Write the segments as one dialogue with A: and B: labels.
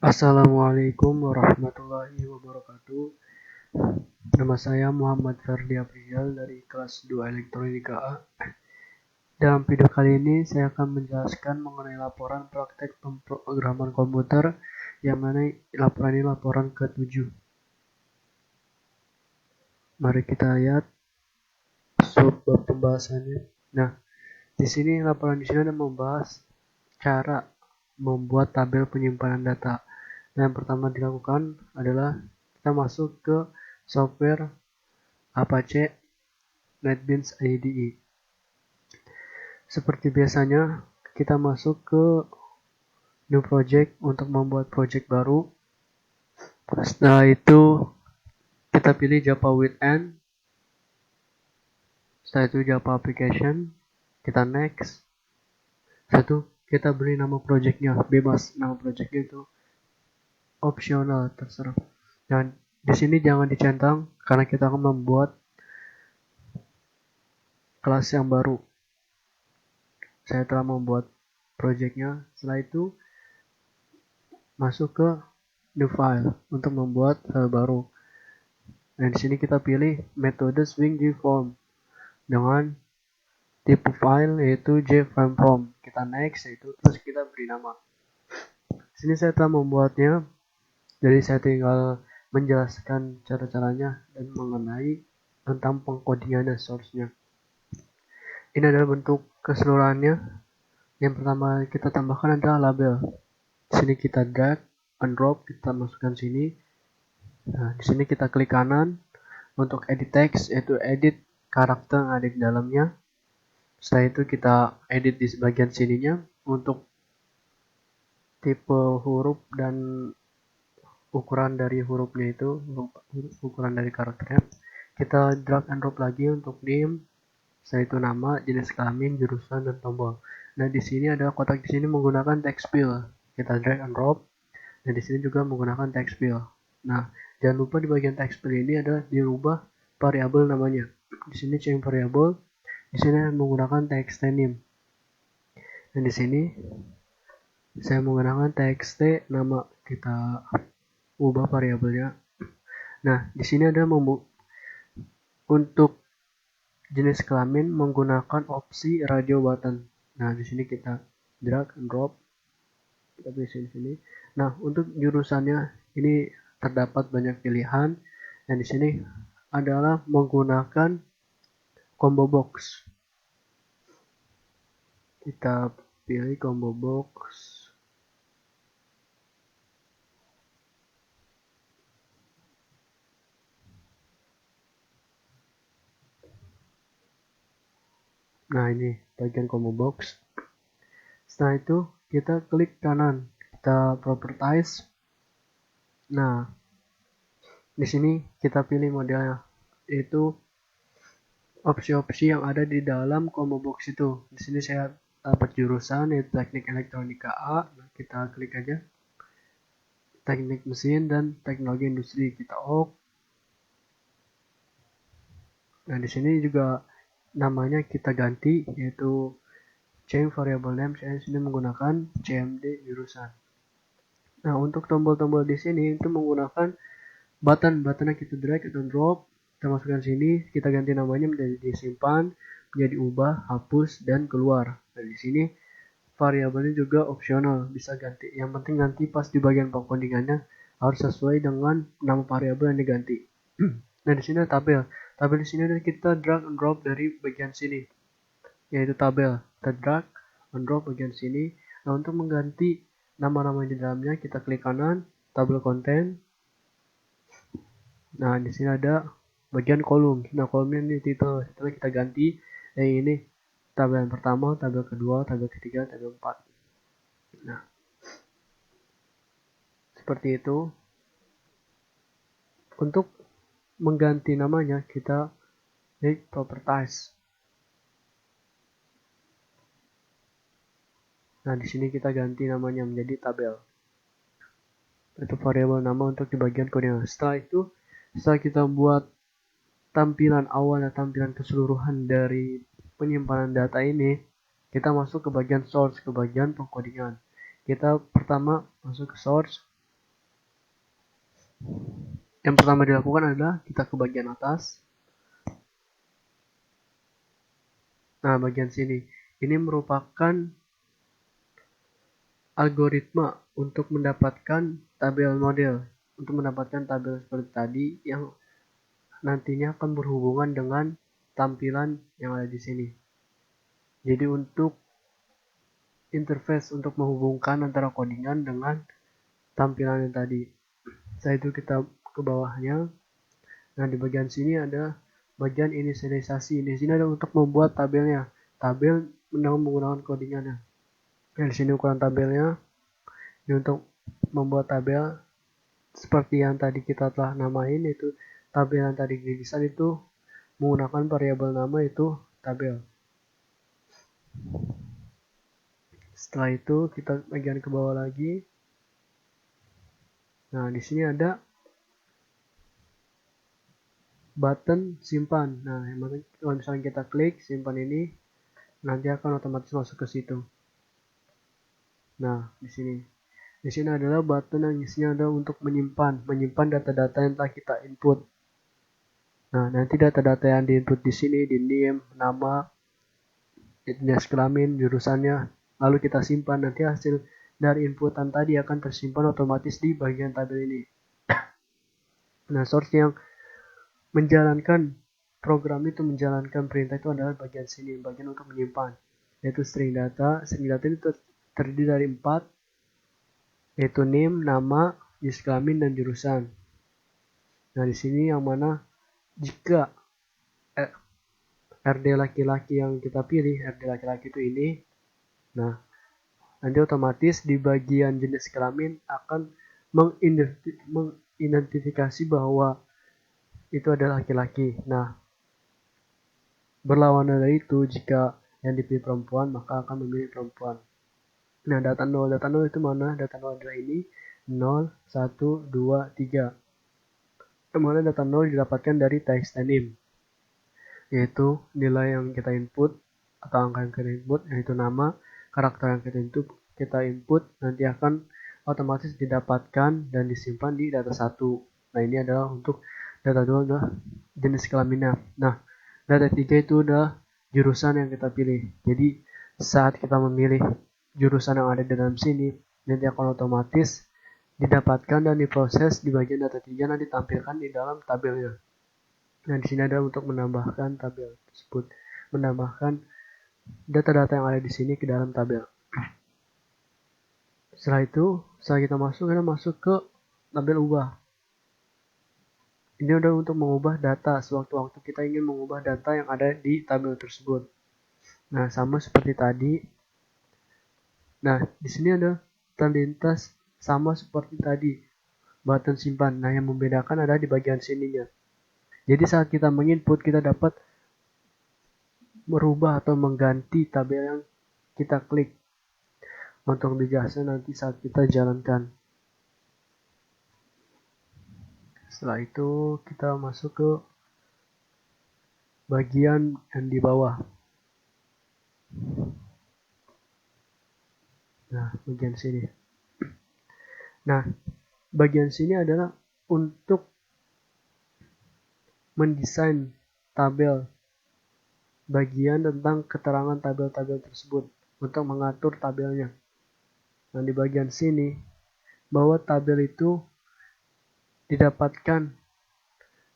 A: Assalamualaikum warahmatullahi wabarakatuh. Nama saya Muhammad Ferdi Aprizal dari kelas 2 Elektronika A. Dalam video kali ini saya akan menjelaskan mengenai laporan praktek pemrograman komputer, yang mana laporan ini laporan ke-7. Mari kita lihat subbab pembahasannya. Nah, di sini laporan di sini ada membahas cara membuat tabel penyimpanan data. Nah, yang pertama dilakukan adalah kita masuk ke software Apache NetBeans IDE. Seperti biasanya, kita masuk ke new project untuk membuat project baru. Setelah itu kita pilih Java Weekend. Setelah itu Java Application, kita next. Setelah itu kita beri nama projectnya, bebas, nama projectnya itu opsional, terserah. Dan di sini jangan dicentang karena kita akan membuat kelas yang baru. Saya telah membuat projectnya. Setelah itu masuk ke new file untuk membuat file baru. Dan di sini kita pilih metode swing JFrame dengan tipe file yaitu JFrame. Kita next, yaitu terus kita beri nama. Di sini saya telah membuatnya, jadi saya tinggal menjelaskan cara-caranya dan mengenai tentang pengkodingannya, source-nya. Ini adalah bentuk keseluruhannya. Yang pertama kita tambahkan adalah label. Di sini kita drag and drop, kita masukkan sini. Nah, di sini kita klik kanan untuk edit text, yaitu edit karakter yang ada di dalamnya. Setelah itu kita edit di bagian sininya untuk tipe huruf dan ukuran dari hurufnya, itu ukuran dari karakternya. Kita drag and drop lagi untuk name. Setelah itu nama, jenis kelamin, jurusan, dan tombol. Nah, di sini ada kotak di sini menggunakan text fill. Kita drag and drop. Dan di sini juga menggunakan text fill. Nah, jangan lupa di bagian text fill ini ada dirubah variabel namanya. Di sini change variable. Di sini menggunakan text name. Dan di sini saya menggunakan text nama. Kita ubah variabelnya. Nah, di sini ada untuk jenis kelamin menggunakan opsi radio button. Nah, di sini kita drag and drop. Kita pilih sini. Nah, untuk jurusannya ini terdapat banyak pilihan. Dan di sini adalah menggunakan combo box. Kita pilih combo box. Nah, ini bagian combo box. Setelah itu kita klik kanan, kita properties. Nah, di sini kita pilih modelnya, yaitu opsi-opsi yang ada di dalam combo box itu. Di sini saya dapat jurusan yaitu teknik elektronika A. Nah, kita klik aja teknik mesin dan teknologi industri, kita OK. Nah, di sini juga namanya kita ganti, yaitu change variable name. Saya di sini menggunakan CMD jurusan. Nah, untuk tombol-tombol di sini itu menggunakan button-buttonnya kita drag atau drop, kita masukkan sini, kita ganti namanya menjadi disimpan, menjadi ubah, hapus, dan keluar. Nah, di sini variabelnya juga opsional, bisa ganti. Yang penting nanti pas di bagian pengkodingannya harus sesuai dengan nama variabel yang diganti. Nah, di sini ada tabel. Tabel di sini kita drag and drop dari bagian sini, yaitu tabel. Kita drag and drop bagian sini. Nah, untuk mengganti nama-nama di dalamnya kita klik kanan, tabel content. Nah, di sini ada bagian kolom. Nah, kolomnya ini titel. Setelah kita ganti, ini tabel yang pertama, tabel kedua, tabel ketiga, tabel 4. Nah, seperti itu. Untuk mengganti namanya, kita klik properties. Nah, di sini kita ganti namanya menjadi tabel. Itu variabel nama untuk di bagian kodenya. Setelah kita buat tampilan awal dan tampilan keseluruhan dari penyimpanan data ini, kita masuk ke bagian source, ke bagian pengkodingan. Kita pertama masuk ke source. Yang pertama dilakukan adalah kita ke bagian atas. Nah, bagian sini. Ini merupakan algoritma untuk mendapatkan tabel model. Untuk mendapatkan tabel seperti tadi yang nantinya akan berhubungan dengan tampilan yang ada di sini. Jadi untuk interface untuk menghubungkan antara codingan dengan tampilan yang tadi. Setelah itu kita ke bawahnya. Nah, di bagian sini ada bagian inisialisasi. Di sini ada untuk membuat tabelnya. Tabel menggunakan codingannya. Nah, di sini ukuran tabelnya. Ini untuk membuat tabel seperti yang tadi kita telah namain, itu tabel yang tadi didesain itu menggunakan variabel nama itu tabel. Setelah itu kita bagian ke bawah lagi. Nah, di sini ada button simpan. Nah, kalau misalnya kita klik simpan ini, nanti akan otomatis masuk ke situ. Nah, di sini. Di sini adalah button yang isinya ada untuk menyimpan data-data yang telah kita input. Nah, nanti data-data yang diinput di sini, di name, nama, jenis kelamin, jurusannya, lalu kita simpan. Nanti hasil dari inputan tadi akan tersimpan otomatis di bagian tabel ini. Nah, source yang menjalankan program itu, menjalankan perintah itu adalah bagian sini, bagian untuk menyimpan, yaitu string data. String data itu terdiri dari 4, yaitu name, nama, jenis kelamin, dan jurusan. Nah, di sini yang mana jika RD laki-laki yang kita pilih, RD laki-laki itu ini, nah nanti otomatis di bagian jenis kelamin akan mengidentifikasi bahwa itu adalah laki-laki. Nah, berlawanan dari itu, jika yang dipilih perempuan, maka akan memilih perempuan. Nah, data 0 itu mana? Data 0 adalah ini, 0, 1, 2, 3. Dimana data 0 didapatkan dari text name, yaitu nilai yang kita input atau angka yang kita input, yaitu nama, karakter yang kita input nanti akan otomatis didapatkan dan disimpan di data 1. Nah, ini adalah untuk data 2 adalah jenis kelaminnya. Nah, data 3 itu adalah jurusan yang kita pilih. Jadi saat kita memilih jurusan yang ada di dalam sini, nanti akan otomatis didapatkan dan diproses di bagian data 3 dan ditampilkan di dalam tabelnya. Nah, di sini ada untuk menambahkan tabel tersebut, menambahkan data-data yang ada di sini ke dalam tabel. Setelah itu, setelah kita masuk ke tabel ubah. Ini udah untuk mengubah data sewaktu-waktu kita ingin mengubah data yang ada di tabel tersebut. Nah, sama seperti tadi. Nah, di sini ada terlintas sama seperti tadi, button simpan. Nah, yang membedakan ada di bagian sininya. Jadi saat kita menginput, kita dapat merubah atau mengganti tabel yang kita klik. Untuk lebih jelasnya nanti saat kita jalankan. Setelah itu kita masuk ke bagian yang di bawah. Nah, bagian sini. Nah, bagian sini adalah untuk mendesain tabel, bagian tentang keterangan tabel-tabel tersebut untuk mengatur tabelnya. Nah, di bagian sini, bahwa tabel itu didapatkan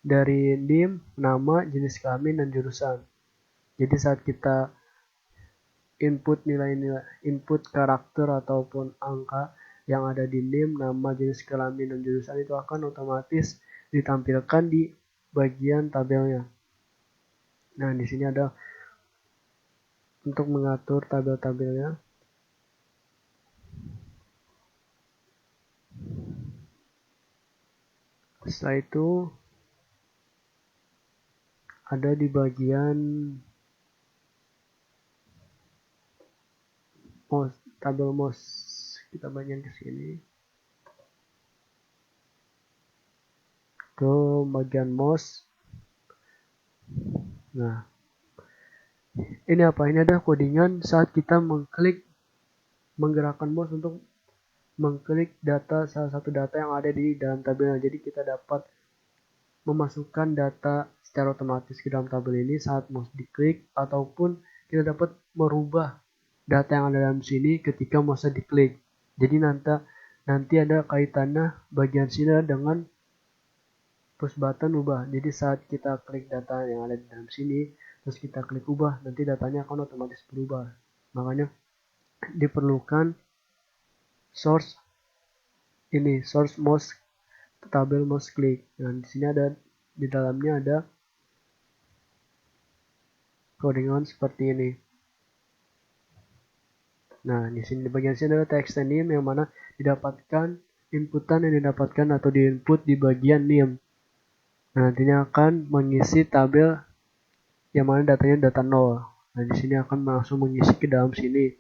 A: dari name, nama, jenis kelamin, dan jurusan. Jadi saat kita input nilai-nilai, input karakter ataupun angka yang ada di name, nama, jenis kelamin, dan jurusan itu akan otomatis ditampilkan di bagian tabelnya. Nah, di sini ada untuk mengatur tabel-tabelnya. Setelah itu ada di bagian mouse, tabel mouse. Kita bagian ke sini. Ke bagian mouse. Nah, ini apa? Ini ada codingan saat kita mengklik menggerakkan mouse untuk mengklik salah satu data yang ada di dalam tabelnya. Jadi kita dapat memasukkan data secara otomatis ke dalam tabel ini saat mouse diklik, ataupun kita dapat merubah data yang ada dalam sini ketika mouse diklik. Jadi nanti ada kaitannya bagian sini dengan push button ubah. Jadi saat kita klik data yang ada di dalam sini, terus kita klik ubah, nanti datanya akan otomatis berubah. Makanya diperlukan source mouse, tabel mouse click. Nah, di sini di dalamnya ada codingan seperti ini. Nah, di sini di bagian sini ada text name yang mana didapatkan inputan yang didapatkan atau diinput di bagian name. Nah, nantinya akan mengisi tabel yang mana datanya data 0. Nah, di sini akan langsung mengisi ke dalam sini.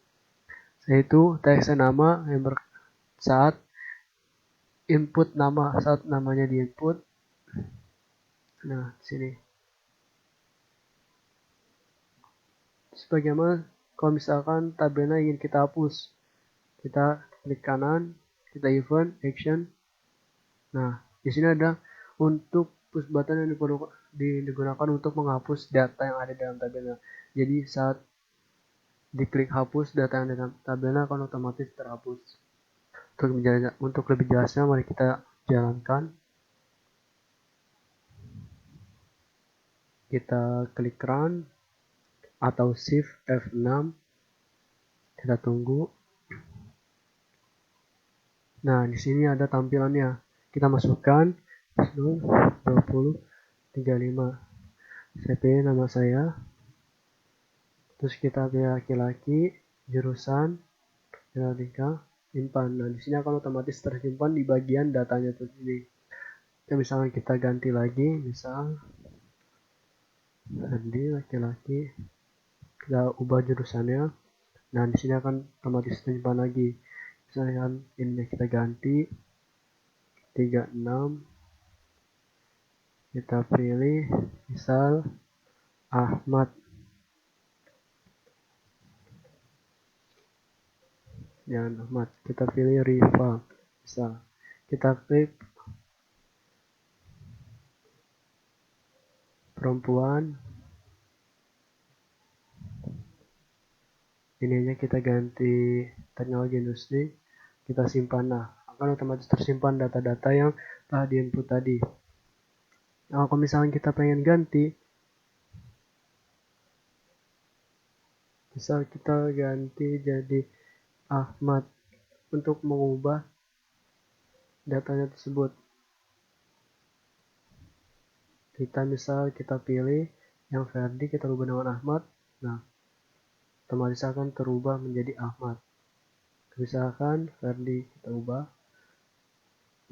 A: Yaitu text nama yang saat input nama, saat namanya diinput. Nah, sini. Sebagaimana kalau misalkan tabelnya ingin kita hapus, kita klik kanan, kita event, action. Nah, di sini ada untuk push button yang digunakan untuk menghapus data yang ada dalam tabelnya. Jadi saat diklik hapus, data yang ada dalam tabelnya akan otomatis terhapus. Untuk lebih jelasnya, mari kita jalankan. Kita klik run atau shift F6. Kita tunggu. Nah, di sini ada tampilannya. Kita masukkan 20 35. Saya pilih nama saya. Terus kita pilih laki-laki, jurusan, Tika, simpan. Nah, di sini akan otomatis tersimpan di bagian datanya sendiri. Misalnya kita ganti lagi, misal Andi laki-laki, kita ubah jurusannya. Nah, di sini akan otomatis tersimpan lagi. Misalnya ini kita ganti 36, kita pilih misal Ahmad. Jangan Ahmad, kita pilih Rifa. Misal kita klik perempuan, ininya kita ganti teknologi industri, kita simpan. Nah, akan otomatis tersimpan data-data yang telah diinput tadi. Nah, kalau misalnya kita pengen ganti, misal kita ganti jadi Ahmad untuk mengubah datanya tersebut. Kita pilih yang Ferdi, kita ubah dengan Ahmad. Nah, otomatis akan terubah menjadi Ahmad. Misalkan Ferdi kita ubah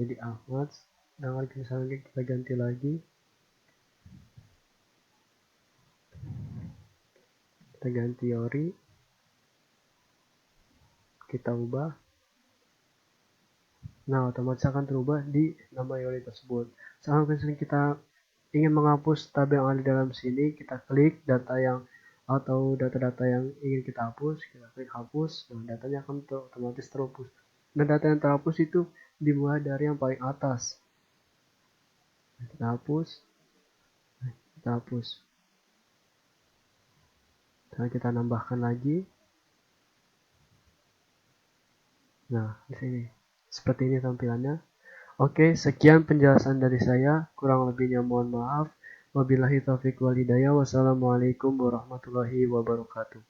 A: jadi Ahmad. Dan misalnya kita ganti lagi, kita ganti Yori, kita ubah. Nah, otomatis akan terubah di nama Yori tersebut. Misalkan kita ingin menghapus tabel yang ada dalam sini, kita klik data yang ingin kita hapus, kita klik hapus. Nah, datanya akan otomatis terhapus. Nah, data yang terhapus itu dimulai dari yang paling atas. Nah, kita hapus. Nah, kita nambahkan lagi. Nah, di sini seperti ini tampilannya. Oke, sekian penjelasan dari saya. Kurang lebihnya mohon maaf. Wabillahi taufiq wal hidayah. Wassalamualaikum warahmatullahi wabarakatuh.